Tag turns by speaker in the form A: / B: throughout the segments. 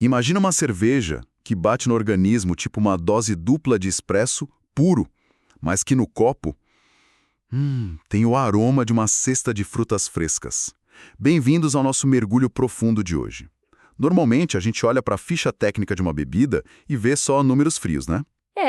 A: Imagina uma cerveja que bate no organismo tipo uma dose dupla de espresso puro, mas que no copo, tem o aroma de uma cesta de frutas frescas. Bem-vindos ao nosso mergulho profundo de hoje. Normalmente a gente olha para a ficha técnica de uma bebida e vê só números frios, né?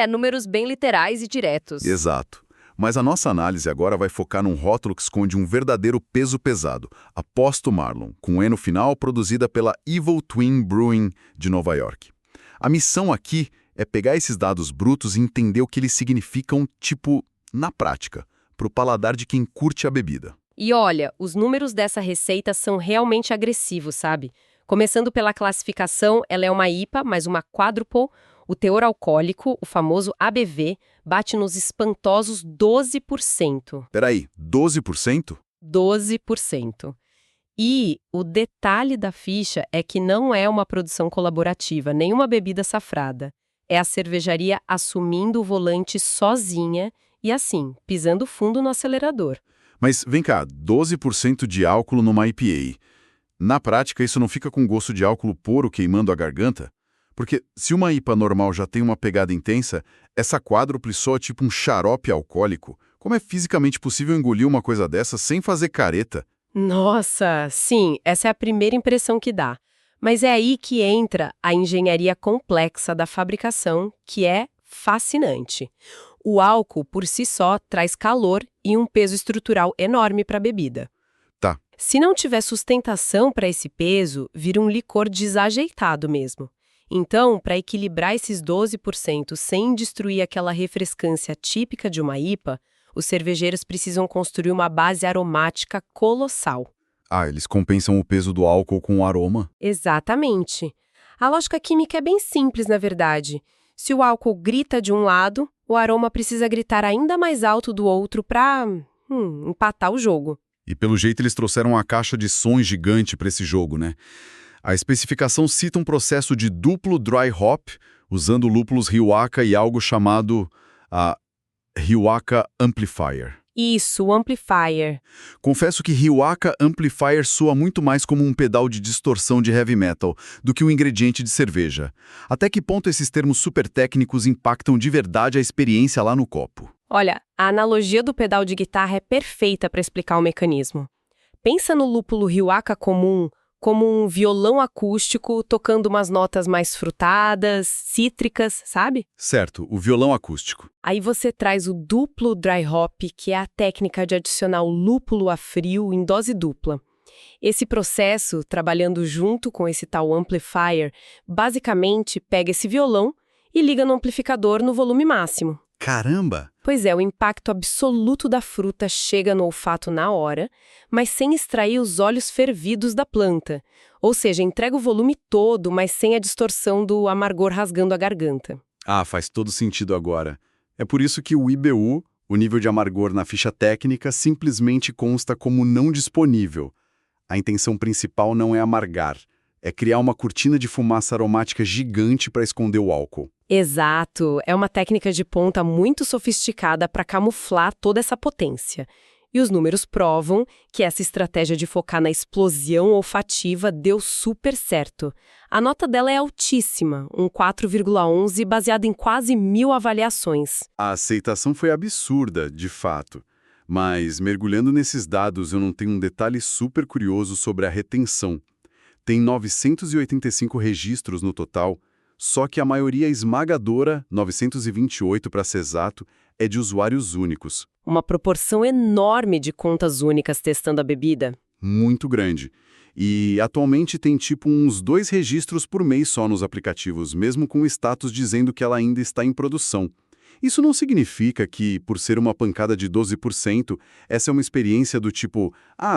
B: Números bem literais e diretos.
A: Exato. Mas a nossa análise agora vai focar num rótulo que esconde um verdadeiro peso pesado, a Posto Marlon, com E no final, produzida pela Evil Twin Brewing de Nova York. A missão aqui é pegar esses dados brutos e entender o que eles significam, tipo, na prática, para o paladar de quem curte a bebida.
B: E olha, os números dessa receita são realmente agressivos, sabe? Começando pela classificação, ela é uma IPA, mas uma quádruple. O teor alcoólico, o famoso ABV, bate nos espantosos 12%.
A: Peraí, 12%?
B: 12%. E o detalhe da ficha é que não é uma produção colaborativa, nem uma bebida safrada. É a cervejaria assumindo o volante sozinha e, assim, pisando fundo no acelerador.
A: Mas vem cá, 12% de álcool numa IPA. Na prática, isso não fica com gosto de álcool puro queimando a garganta? Porque se uma IPA normal já tem uma pegada intensa, essa quádruple soa tipo um xarope alcoólico. Como é fisicamente possível engolir uma coisa dessa sem fazer careta?
B: Nossa, sim, essa é a primeira impressão que dá. Mas é aí que entra a engenharia complexa da fabricação, que é fascinante. O álcool, por si só, traz calor e um peso estrutural enorme para a bebida.
A: Tá.
B: Se não tiver sustentação para esse peso, vira um licor desajeitado mesmo. Então, para equilibrar esses 12% sem destruir aquela refrescância típica de uma IPA, os cervejeiros precisam construir uma base aromática colossal.
A: Ah, eles compensam o peso do álcool com o aroma?
B: Exatamente. A lógica química é bem simples, na verdade. Se o álcool grita de um lado, o aroma precisa gritar ainda mais alto do outro para empatar o jogo.
A: E pelo jeito eles trouxeram uma caixa de som gigante para esse jogo, né? A especificação cita um processo de duplo dry hop, usando lúpulos Riwaka e algo chamado Riwaka Amplifier.
B: Isso, o amplifier.
A: Confesso que Riwaka Amplifier soa muito mais como um pedal de distorção de heavy metal do que um ingrediente de cerveja. Até que ponto esses termos super técnicos impactam de verdade a experiência lá no copo?
B: Olha, a analogia do pedal de guitarra é perfeita para explicar o mecanismo. Pensa no lúpulo Riwaka comum como um violão acústico tocando umas notas mais frutadas, cítricas, sabe?
A: Certo, o violão acústico.
B: Aí você traz o duplo dry hop, que é a técnica de adicionar o lúpulo a frio em dose dupla. Esse processo, trabalhando junto com esse tal amplifier, basicamente pega esse violão e liga no amplificador no volume máximo.
A: Caramba!
B: Pois é, o impacto absoluto da fruta chega no olfato na hora, mas sem extrair os óleos fervidos da planta. Ou seja, entrega o volume todo, mas sem a distorção do amargor rasgando a garganta.
A: Ah, faz todo sentido agora. É por isso que o IBU, o nível de amargor na ficha técnica, simplesmente consta como não disponível. A intenção principal não é amargar, é criar uma cortina de fumaça aromática gigante para esconder o álcool.
B: Exato, é uma técnica de ponta muito sofisticada para camuflar toda essa potência. E os números provam que essa estratégia de focar na explosão olfativa deu super certo. A nota dela é altíssima, um 4,11 baseado em quase 1.000 avaliações.
A: A aceitação foi absurda, de fato. Mas, mergulhando nesses dados, eu não tenho um detalhe super curioso sobre a retenção. Tem 985 registros no total, só que a maioria esmagadora, 928 para ser exato, é de usuários únicos.
B: Uma proporção enorme de contas únicas testando a bebida.
A: Muito grande. E atualmente tem tipo uns 2 registros por mês só nos aplicativos, mesmo com o status dizendo que ela ainda está em produção. Isso não significa que, por ser uma pancada de 12%, essa é uma experiência do tipo,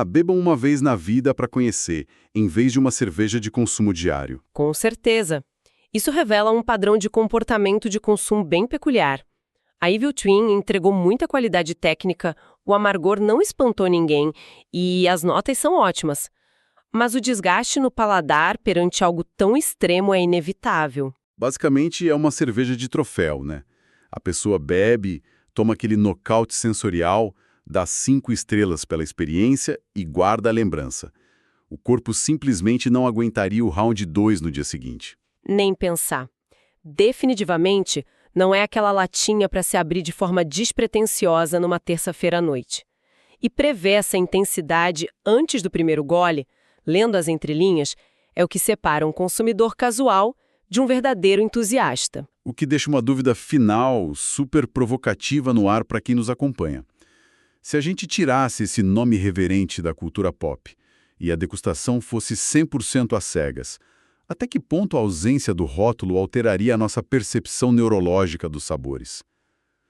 A: bebam uma vez na vida para conhecer, em vez de uma cerveja de consumo diário.
B: Com certeza. Isso revela um padrão de comportamento de consumo bem peculiar. A Evil Twin entregou muita qualidade técnica, o amargor não espantou ninguém e as notas são ótimas. Mas o desgaste no paladar perante algo tão extremo é inevitável.
A: Basicamente é uma cerveja de troféu, né? A pessoa bebe, toma aquele nocaute sensorial, dá 5 estrelas pela experiência e guarda a lembrança. O corpo simplesmente não aguentaria o round 2 no dia seguinte.
B: Nem pensar. Definitivamente, não é aquela latinha para se abrir de forma despretensiosa numa terça-feira à noite. E prever essa intensidade antes do primeiro gole, lendo as entrelinhas, é o que separa um consumidor casual de um verdadeiro entusiasta.
A: O que deixa uma dúvida final, super provocativa no ar para quem nos acompanha. Se a gente tirasse esse nome reverente da cultura pop e a degustação fosse 100% às cegas, até que ponto a ausência do rótulo alteraria a nossa percepção neurológica dos sabores?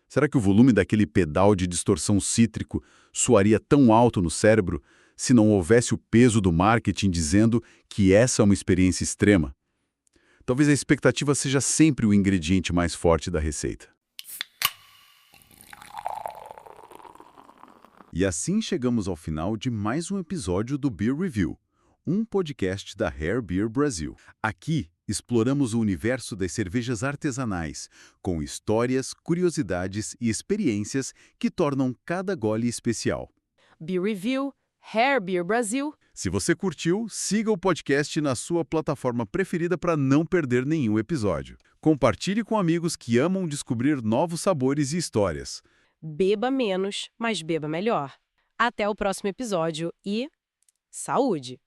A: Será que o volume daquele pedal de distorção cítrico soaria tão alto no cérebro se não houvesse o peso do marketing dizendo que essa é uma experiência extrema? Talvez a expectativa seja sempre o ingrediente mais forte da receita. E assim chegamos ao final de mais um episódio do Beer Review, um podcast da Rare Beer Brasil. Aqui exploramos o universo das cervejas artesanais, com histórias, curiosidades e experiências que tornam cada gole especial.
B: Beer Review, Rare Beer Brasil.
A: Se você curtiu, siga o podcast na sua plataforma preferida para não perder nenhum episódio. Compartilhe com amigos que amam descobrir novos sabores e histórias.
B: Beba menos, mas beba melhor. Até o próximo episódio e saúde!